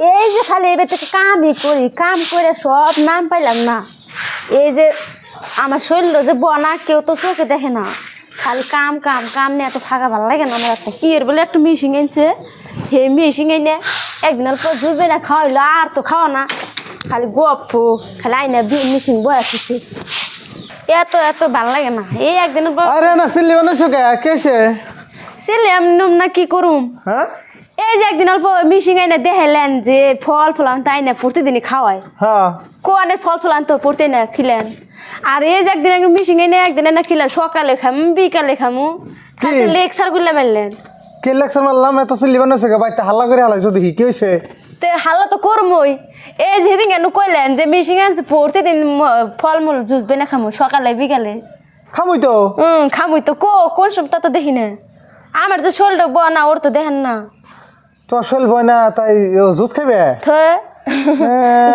এই যে খালি এবার থেকে কামই করি, কাম করে সব নাম পাইলাম না। এই যে আমার শরীর যে বনা, কেউ তো চোখে দেখে না, খালি কাম কাম কাম নিয়ে এত থাকা ভালো লাগে না আমার। একটা কি এর বলে একটা মিশিং এনেছে, হে মিশিং এনে একদিন অল্প জুজবে না খাওয়াইলো, আর তো খাওয়া না, খালি গপ্প, খালি আইনা মিশিং বয়া খুশি, এত এত ভালো লাগে না। এই একদিন আরে না সিল্লি বানাইছো কে কেছে ছেলে এমন না কি করুম। হ্যাঁ এই যে একদিন অল্প মিশিং আইনা দেখাইলেন যে ফল ফলান তাই না প্রতিদিনই খাওয়ায়, হ্যাঁ কোয়ানের ফল ফলান তো পড়তে না খিলেন। আর এই যে একদিন মিশিং এনে একদিন না খিলেন, সকালে খামু বিকালে খামু, লেকচার গুলা মারলেন। কে লেকচার মারলাম? এত সিল্লি বানাইছো কে? বাইতে হাল্লা করে হালাইছো দেখি কি হয়েছে? তো হাল্লা তো করমই। এই যে সেদিন কেন কইলেন যে মিশিং আনছে প্রতিদিন ফলমূল জুস বেনা খামু সকালে বিকালে। খামুই তো খামুই তো কোন সপ্তাহ তো দেখি না। আমার যে শরীরটা বনা, ওর তো দেখেন না। তোর শৈল বয় না তাই জুস খাইবে? তো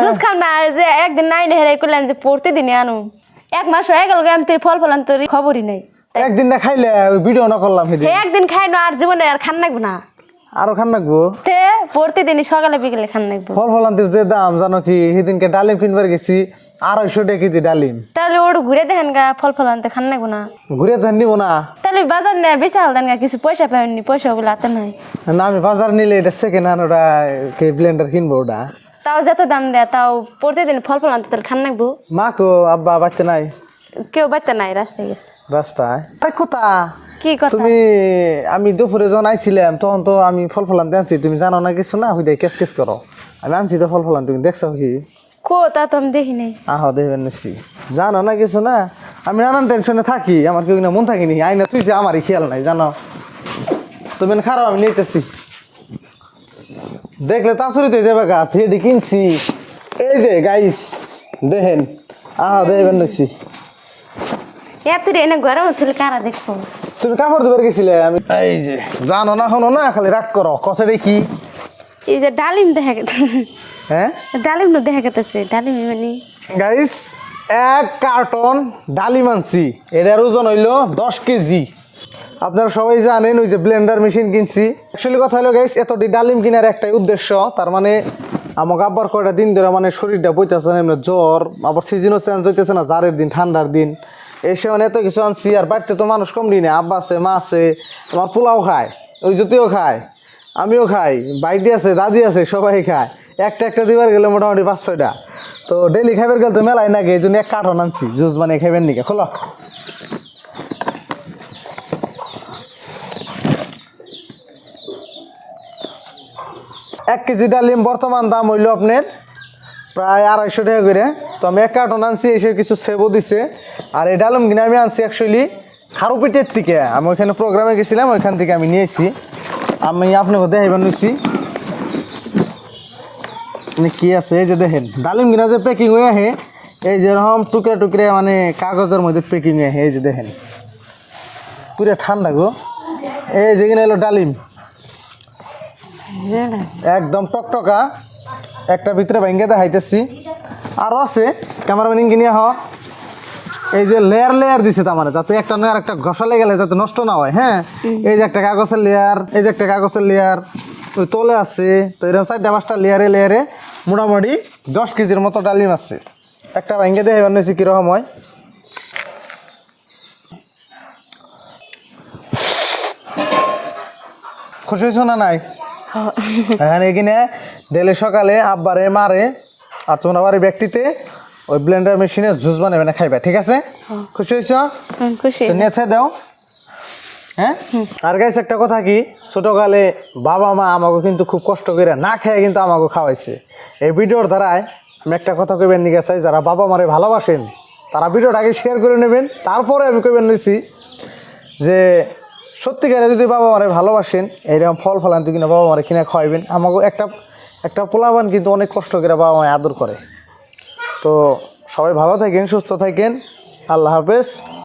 জুস খাম না, যে একদিন নাই না হেরাই করলেন যে প্রতিদিনই আনু। এক মাস হয়ে গেল আমি তোর ফল ফলান তোর খবরই নাই। একদিন না খাইলে ভিডিও না করলাম সেদিন। একদিন খাই না, আর জীবনে আর খান নাকবো না। আরো খান নাকবো? তে প্রতিদিনই সকালে বিকেলে খান নাকবো। ফল ফলান্তির যে দাম জানো কি? সেদিনকে ডালিম কিনবার গেছি 250 টাকা কেজি ডালিম। তাহলে ওর ঘুরে দেখেন গা, ফল ফলানতে খান নাকবো না। ঘুরে তো নিব না। তাহলে বাজার নেয় বেশি হালদান গা, কিছু পয়সা পাইনি, পয়সা ওগুলো হাতে নাই। না আমি বাজার নিলে এটা সেকেন্ড হ্যান্ড, ওটা কে ব্লেন্ডার কিনবো ওটা। তাও যত দাম দেয় তাও প্রতিদিন ফল ফলানতে তাহলে খান নাকবো। মা কো আব্বা বাচ্চা নাই? কেউ বাড়তে নাই, রাস্তায় গেছে। রাস্তায় তাই কোথা? কি কথা? তুমি আমি দুপুরে যখন আইছিলাম তখন তো আমি ফল ফলান্তে আনছি, তুমি জানো না কিছু না, হইতে কেস কেস করো। আমি আনছি তো ফল ফলান, তুমি দেখছো কি? তা তো আমি দেখি নাই। আহ দেখবেন নিচ্ছি, জানো না কিছু না। আমি নানান টেনশনে থাকি, আমার কেউ না মন থাকিনি। আইনা তুই যে আমারই খেয়াল নাই জানো। তুমি খারাপ আমি নিতেছি, দেখলে তাছরিতে যাবে গাছ এটি কিনছি। এই যে গাইস দেখেন, দেখবেন নিচ্ছি। এত রে না গরম তুলে কারা দেখবো। তুমি কাপড় ধুবার গেছিলে, আমি এই যে জানো না শোনো না, খালি রাগ করো। কষে কি? এই যে ডালিম দেখা গেছে। হ্যাঁ ডালিম না দেখা গেছে, ডালিম মানে গাইস 1 কার্টন ডালিম আনছি, এটার ওজন হইল 10 কেজি। আপনারা সবাই জানেন ওই যে ব্লেন্ডার মেশিন কিনছি। অ্যাকচুয়ালি কথা হলো গাইস, এতটি ডালিম কেনার একটাই উদ্দেশ্য, তার মানে আমাকে আবার কয়টা দিন ধরে মানে শরীরটা বইতেছে না, এমনি জ্বর, আবার সিজনও চেঞ্জ হইতেছে না, জারের দিন ঠান্ডার দিন, এসে মানে এত কিছু আনছি। আর বাড়িতে তো মানুষ কম দিনে, আব্বা আছে, মা আছে, আমার পোলাও খায়, ওই জ্যোতিও খায়, আমিও খাই, বাইটি আছে, দাদি আছে, সবাই খায়। একটা একটা দিবার গেলে মোটামুটি 5-6টা। তো ডেলি খাইবার গেলে তো মেলাই নাকি, এই জন্য 1 কার্টন আনছি জুস বানিয়ে খাইবেন নাকি। খোলো। এক কেজি ডালিম বর্তমান দাম হইল আপনার প্রায় 250 টাকা করে। তো আমি 1 কার্টন আনছি, এসে কিছু সেবও দিছে। আর এই ডালিম কিনে আমি আনছি অ্যাকচুয়ালি খারুপিটের থেকে। আমি ওইখানে প্রোগ্রামে গেছিলাম, ওইখান থেকে আমি নিয়েছি। আমি আপনাকে দেখাইবার নিচ্ছি কি আছে। এই যে দেখেন ডালিম কিনা যে প্যাকিং হয়ে আহে, এই যেরকম টুকরা টুকরে মানে কাগজের মধ্যে প্যাকিং হয়ে আহে। এই যে দেখেন পুরো ঠান্ডা গো। এই যে কিনা এলো ডালিম, একদম টকটকা। একটা ভিতরে ভেঙে দেখাইতেছি, আরও আছে। ক্যামেরাম্যান কিনে হ। এই যে লেয়ার লেয়ার দিছে, তার মানে যাতে একটা নয় আর একটা ঘষালে গেলে যাতে নষ্ট না হয়। হ্যাঁ, এই যে একটা কাগজের লেয়ার, এই যে একটা কাগজের লেয়ার, ওই তলে আছে। তো এরকম 4-5টা লেয়ারে লেয়ারে মোটামুটি 10 কেজির মতো ডালিম আছে। একটা ভেঙে দিয়ে বানিয়েছি কীরকম হয়। খুশি হয়েছ না নাই? এখানে এখানে ডেলি সকালে আব্বারে মারে আর তোমরা বাড়ির ব্যক্তিতে ওই ব্লেন্ডার মেশিনে জুস বানাবে না খাইবা, ঠিক আছে? খুশি হয়েছ? খুশি। নেথে দাও। হ্যাঁ, আর গাইস একটা কথা কি, ছোটকালে বাবা মা আমাকে কিন্তু খুব কষ্ট করে না খেয়ে কিন্তু আমাকে খাওয়াইছে। এই ভিডিওর দ্বারাই আমি একটা কথা কইবেন নিয়ে চাই, যারা বাবা মারে ভালোবাসেন তারা ভিডিওটা আগে শেয়ার করে নেবেন, তারপরে আমি কইবেন নিছি যে সত্যিকারে যদি বাবা মারে ভালোবাসেন এইরকম ফল ফলান্তি কিনা বাবা মারে কিনা খাওয়াইবেন। আমাকে একটা পোলাবান কিন্তু অনেক কষ্ট করে বাবা মায় আদর করে। তো সবাই ভালো থাকেন, সুস্থ থাকেন, আল্লাহ হাফেজ।